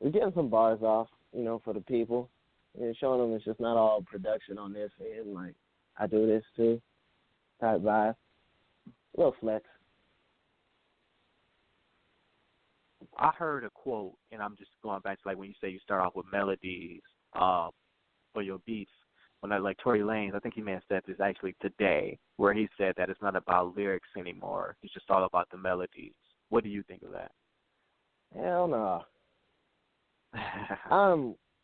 we're getting some bars off, for the people. And showing them it's just not all production on this end. Like, I do this too. Type vibe. Little flex. I heard a quote, and I'm just going back to like when you say you start off with melodies for your beats. When like Tory Lanez, I think he may have said this actually today, where he said that it's not about lyrics anymore. It's just all about the melodies. What do you think of that? Hell no.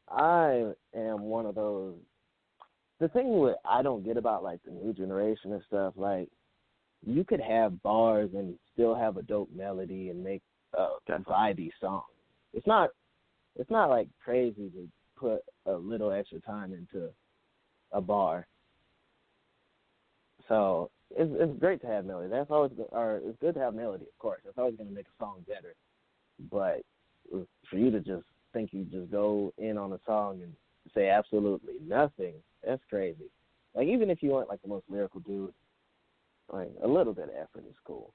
I am one of those. The thing what I don't get about like the new generation and stuff, like you could have bars and still have a dope melody and make a vibey song. It's not like crazy to put a little extra time into a bar. So it's great to have melody. That's always it's good to have melody, of course. That's always going to make a song better. But for you to just think you just go in on a song and say absolutely nothing, that's crazy. Like, even if you aren't like the most lyrical dude, like a little bit of effort is cool.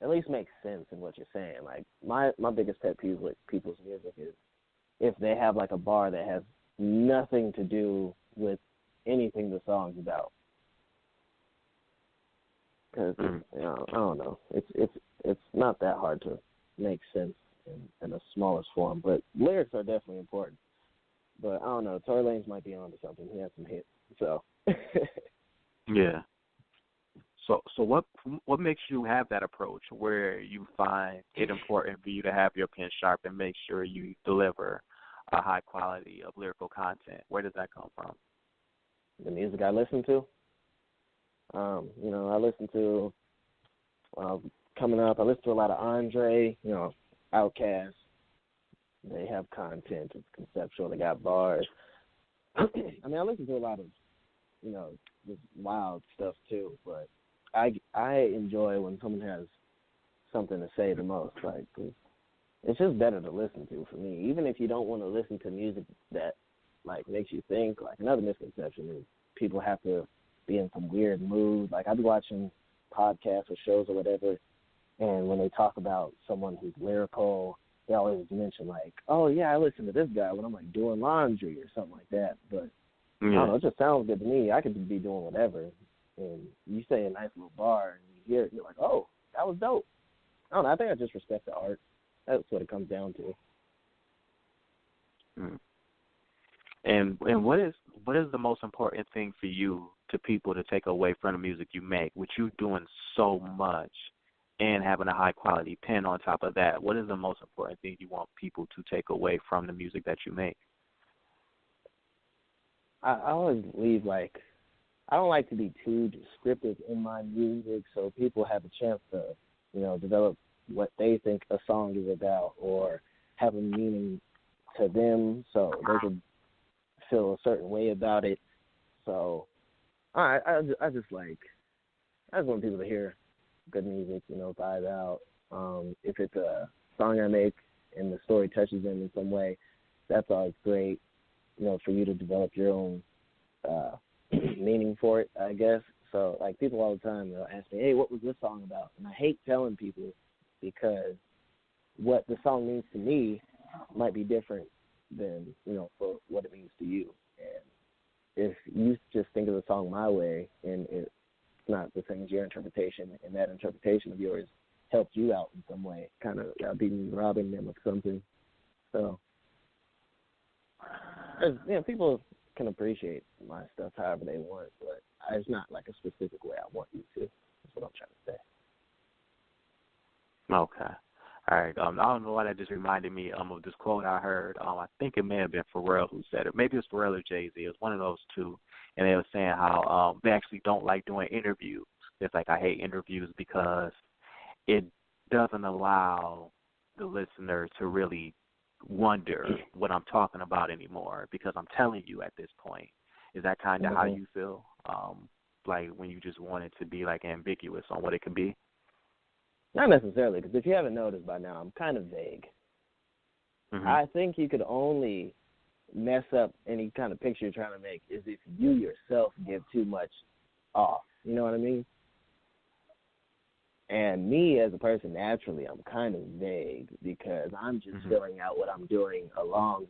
At least makes sense in what you're saying. Like my biggest pet peeve with people's music is if they have like a bar that has nothing to do with anything the song's about. Because I don't know, it's not that hard to make sense in the smallest form. But lyrics are definitely important. But I don't know, Tory Lanez might be onto something. He has some hits, so. Yeah. So what makes you have that approach where you find it important for you to have your pen sharp and make sure you deliver a high quality of lyrical content? Where does that come from? The music I listen to. I listen to coming up. I listen to a lot of Andre. Outkast. They have content. It's conceptual. They got bars. I listen to a lot of just wild stuff too, but I enjoy when someone has something to say the most. Like, it's just better to listen to for me. Even if you don't want to listen to music that like makes you think. Like, another misconception is people have to be in some weird mood. Like, I'd be watching podcasts or shows or whatever, and when they talk about someone who's lyrical, they always mention like, oh yeah, I listen to this guy when I'm like doing laundry or something like that. But I don't know, it just sounds good to me. I could be doing whatever, and you say a nice little bar, and you hear it, and you're like, oh, that was dope. I don't know. I think I just respect the art. That's what it comes down to. And what is the most important thing for you to people to take away from the music you make? With you doing so much and having a high quality pen on top of that, what is the most important thing you want people to take away from the music that you make? I always leave I don't like to be too descriptive in my music, so people have a chance to, develop what they think a song is about or have a meaning to them, so they can feel a certain way about it. So I just want people to hear good music, vibe out. If it's a song I make and the story touches them in some way, that's always great. For you to develop your own meaning for it, I guess. So, people all the time, they'll ask me, hey, what was this song about? And I hate telling people because what the song means to me might be different than, for what it means to you. And if you just think of the song my way and it's not the same as your interpretation, and that interpretation of yours helped you out in some way, kind of be robbing them of something. So, people can appreciate my stuff however they want, but it's not like a specific way I want you to. That's what I'm trying to say. Okay. All right. I don't know why that just reminded me of this quote I heard. I think it may have been Pharrell who said it. Maybe it was Pharrell or Jay-Z. It was one of those two. And they were saying how they actually don't like doing interviews. It's like, I hate interviews because it doesn't allow the listener to really wonder what I'm talking about anymore because I'm telling you at this point. Is that kind of how you feel? Like when you just want it to be ambiguous on what it could be? Not necessarily, because if you haven't noticed by now, I'm kind of vague. Mm-hmm. I think you could only mess up any kind of picture you're trying to make is if you yourself give too much off. You know what I mean? And me as a person, naturally, I'm kind of vague because I'm just filling out what I'm doing along.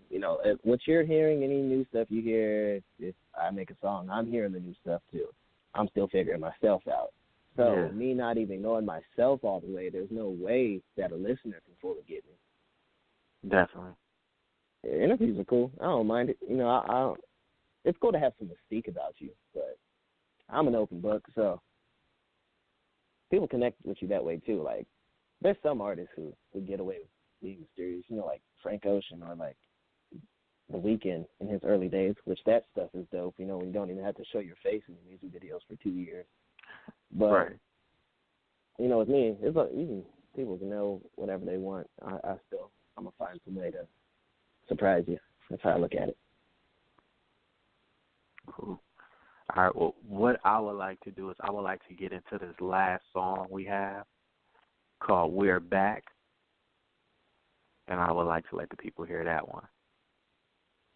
What you're hearing, any new stuff you hear, if I make a song, I'm hearing the new stuff too. I'm still figuring myself out. So me not even knowing myself all the way, there's no way that a listener can fully get me. Definitely. Interviews are cool. I don't mind it. It's cool to have some mystique about you, but I'm an open book, so people connect with you that way too. Like, there's some artists who get away with being mysterious, like Frank Ocean or like The Weeknd in his early days, which that stuff is dope. When you don't even have to show your face in the music videos for 2 years. But with me, people can know whatever they want. I'm gonna find some way to surprise you. That's how I look at it. Cool. All right, well, what I would like to do is I would like to get into this last song we have called We're Back, and I would like to let the people hear that one.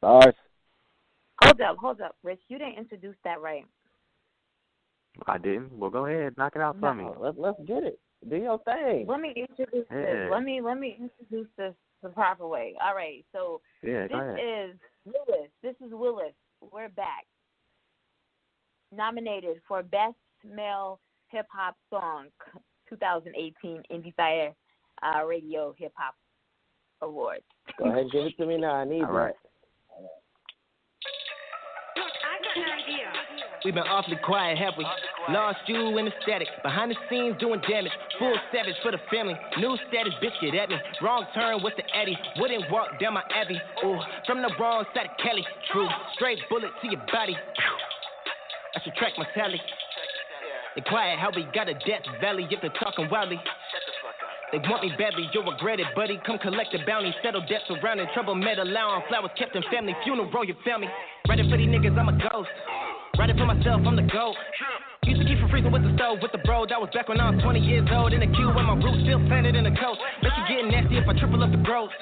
Bars. Hold up, Rich. You didn't introduce that right. I didn't? Well, go ahead. Knock it out for me. Let's get it. Do your thing. Let me introduce this. Let me introduce this the proper way. All right, so this is Willis. This is Willis. We're Back. Nominated for Best Male Hip Hop Song 2018 Endie Fiya Radio Hip Hop Awards. Go ahead and give it to me now. I need that. We've been awfully quiet, have we? Lost you in the static. Behind the scenes doing damage. Full savage for the family. New status, bitch, get at me. Wrong turn with the Eddie. Wouldn't walk down my Abbey. Ooh, from the wrong side of Kelly. True, straight bullet to your body. I should track my tally. They quiet how we got a Death Valley if they're talking wildly. They want me badly, you'll regret it, buddy. Come collect the bounty, settle debts surrounding trouble, med allowing flowers kept in family, funeral, your family. Writing for these niggas, I'm a ghost. Writing for myself, I'm the GOAT. Used to keep from freezing with the stove, with the bro. That was back when I was 20 years old. In the queue with my roots still planted in the coast. Bet you getting nasty if I triple up the gross.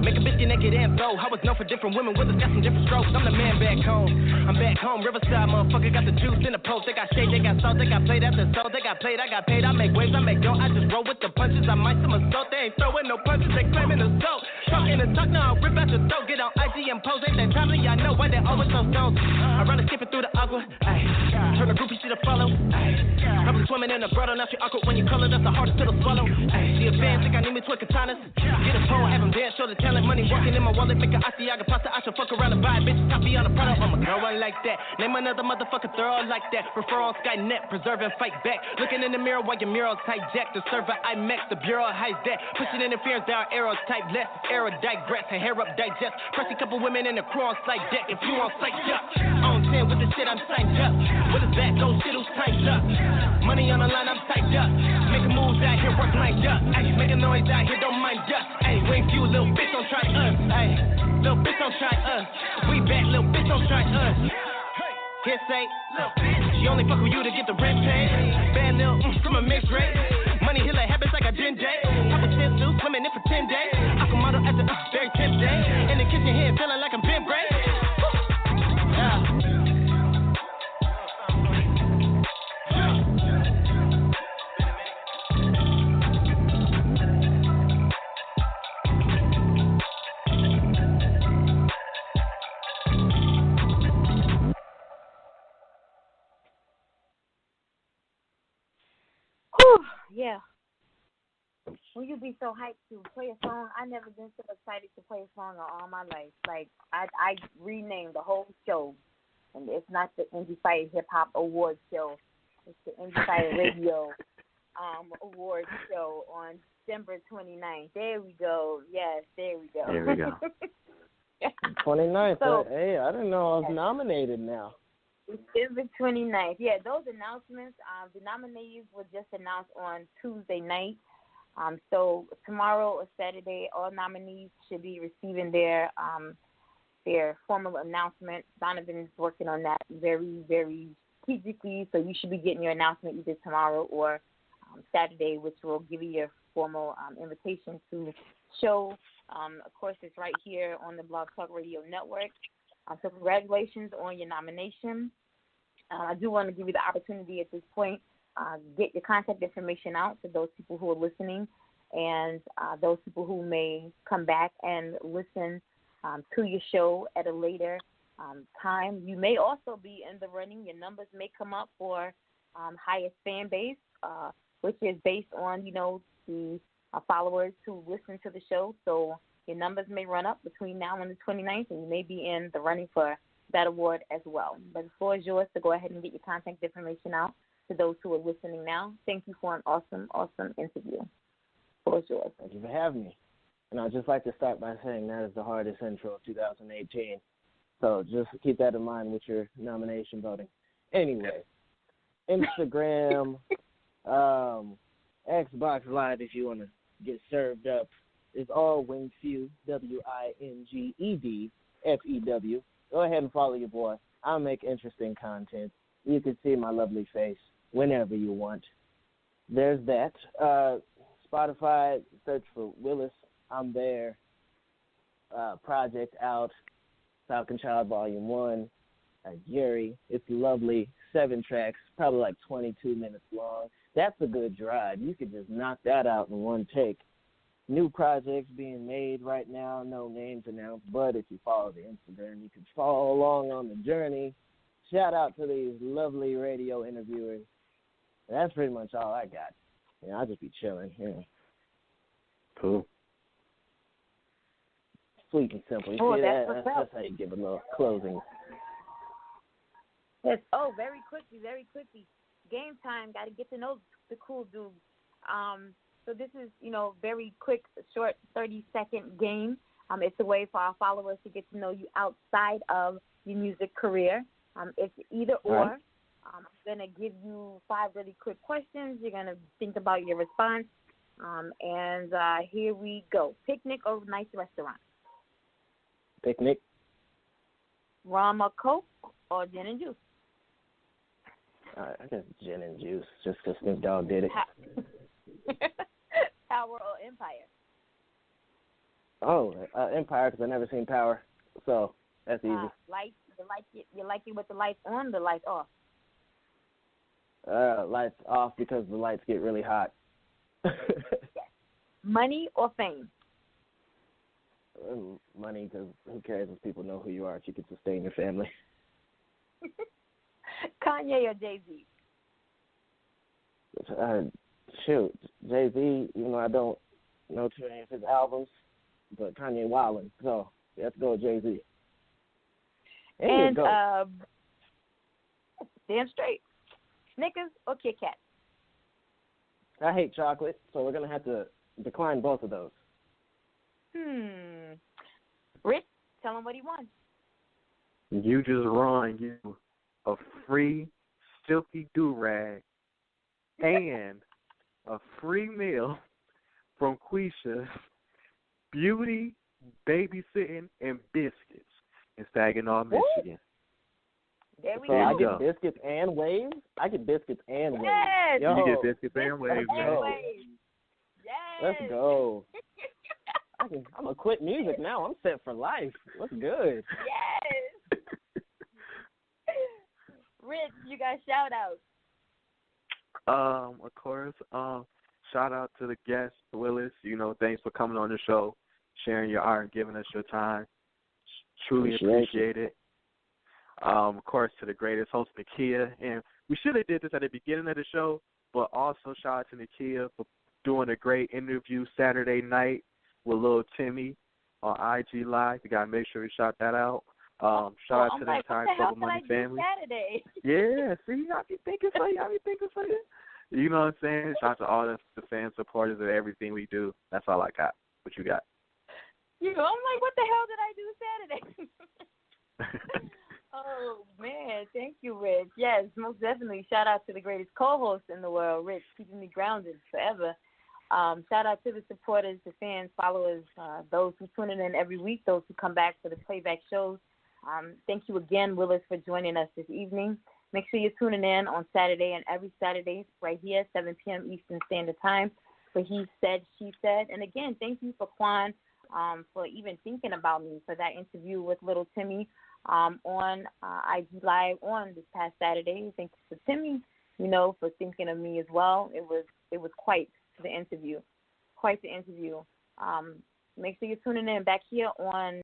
Make a bitch get naked and blow. I was known for different women, Willis got some different strokes. I'm the man back home. I'm back home, Riverside, motherfucker. Got the juice in the post. They got shade, they got salt, they got played after sold. They got played, I got paid. I make waves, I make dough. I just roll with the punches. I might some assault. They ain't throwing no punches, they claiming assault. Talking the talk, now I'll rip out your throat. Get on IG and pose. Ain't that timely? I know why they always so stones. I'd rather skip it through the aqua. Ay. Turn the groupie shit to follow. Ay. Probably swimming in the grotto, now she awkward when you call it, that's the hardest pill to swallow. Ay, she a fan, think I need me twin katanas. Get a pole, have him dance, show the talent, money walking in my wallet, make a Asiaga pasta, I should fuck around and buy a bitch, copy on the product, I'm a girl, I like that. Name another motherfucker thorough like that. Refer on Skynet, preserve and fight back. Looking in the mirror while your murals hijack. The server IMAX, the bureau hides that. Pushing interference, there are arrows type less. Arrow digress, her hair up digest. Press a couple women in the crew on slide deck. If you on sight up, on 10 with the shit, I'm signed up. With his back, go shit, who's tight up. Money on the line, I'm tight up. Making moves out here, work lined up. Ay, making noise out here, don't mind us. Ay, wait for you, little bitch, don't try us. Ay, little bitch, don't try us. We back, little bitch, don't try us. Here say, she only fuck with you to get the rent paid. Bad little from a mixed rate. Money healer habits like a gin day. Pop a chin suit, swimming in for 10 days. I can model at the very 10th day. In the kitchen here, feeling like I'm Ben Bray. Yeah. Will you be so hyped to play a song? I never been so excited to play a song in all my life. Like, I renamed the whole show, and it's not the Endie Fiya Hip Hop Awards show. It's the Endie Fiya Radio Awards show on December 29th. There we go. Yes, there we go. There we go. 29th. So, hey, I didn't know I was nominated now. December 29th. Yeah, those announcements, the nominees were just announced on Tuesday night. So tomorrow or Saturday, all nominees should be receiving their formal announcement. Donovan's working on that very, very strategically, so you should be getting your announcement either tomorrow or Saturday, which will give you your formal invitation to show. Of course, it's right here on the Blog Talk Radio Network. So congratulations on your nomination. I do want to give you the opportunity at this point get your contact information out to those people who are listening and those people who may come back and listen to your show at a later time. You may also be in the running. Your numbers may come up for highest fan base, which is based on, the followers who listen to the show. So your numbers may run up between now and the 29th, and you may be in the running for that award as well. But the floor is yours to go ahead and get your contact information out to those who are listening now. Thank you for an awesome, awesome interview. The floor is yours. Thank you for having me. And I'd just like to start by saying that is the hardest intro of 2018. So just keep that in mind with your nomination voting. Anyway, Instagram, Xbox Live if you want to get served up. It's all Wingfew, WINGEDFEW. Go ahead and follow your boy. I'll make interesting content. You can see my lovely face whenever you want. There's that. Spotify, search for Willis. I'm there. Project out. Falcon Child Volume 1. Augury. It's lovely. 7 tracks, probably like 22 minutes long. That's a good drive. You could just knock that out in one take. New projects being made right now, no names announced, but if you follow the Instagram, you can follow along on the journey. Shout out to these lovely radio interviewers. That's pretty much all I got. I'll just be chilling. Cool. Sweet and simple. You see that's how you give a little closing. Yes. Oh, very quickly. Game time. Got to get to know the cool dudes. So this is, very quick, short, 30-second game. It's a way for our followers to get to know you outside of your music career. It's either or. Right. I'm going to give you 5 really quick questions. You're going to think about your response. And here we go. Picnic or nice restaurant? Picnic. Rum or Coke or gin and juice? I guess gin and juice, just because Snoop Dogg did it. Power or Empire? Oh, Empire, because I've never seen Power, so that's easy. You like it with the lights on, the lights off? Lights off because the lights get really hot. Yes. Money or fame? Money, because who cares if people know who you are if you can sustain your family. Kanye or Jay-Z? Shoot, Jay-Z, I don't know too many of his albums, but Kanye wildin', so let's go with Jay-Z. And damn straight, Snickers or Kit Kat? I hate chocolate, so we're going to have to decline both of those. Rich, tell him what he wants. You just run you a free silky do-rag and a free meal from Quisha's Beauty, Babysitting, and Biscuits in Saginaw, Michigan. There we so go. I get biscuits and waves? I get biscuits and waves. Yes. Yo, you get biscuits and waves, man. Yes. Let's go. I'm going to quit music now. I'm set for life. What's good? Yes. Rich, you got shout-outs. Of course, shout out to the guest, Willis. Thanks for coming on the show, sharing your art, and giving us your time. Truly appreciate it. Of course, to the greatest host, Nakia. And we should have did this at the beginning of the show, but also shout out to Nakia for doing a great interview Saturday night with Lil Timmy on IG Live. You got to make sure you shout that out. Shout out to the entire Global Money family. Saturday? Yeah, see, I be thinking for you. You know what I'm saying? Shout out to all the fan supporters of everything we do. That's all I got. What you got? I'm like, what the hell did I do Saturday? Oh, man. Thank you, Rich. Yes, most definitely. Shout out to the greatest co-host in the world, Rich, keeping me grounded forever. Shout out to the supporters, the fans, followers, those who tune in every week, those who come back for the playback shows. Thank you again, Willis, for joining us this evening. Make sure you're tuning in on Saturday and every Saturday right here, 7 p.m. Eastern Standard Time for He Said, She Said. And again, thank you for Quan for even thinking about me for that interview with Little Timmy on IG Live on this past Saturday. Thank you for Timmy for thinking of me as well. It was quite the interview. Make sure you're tuning in back here on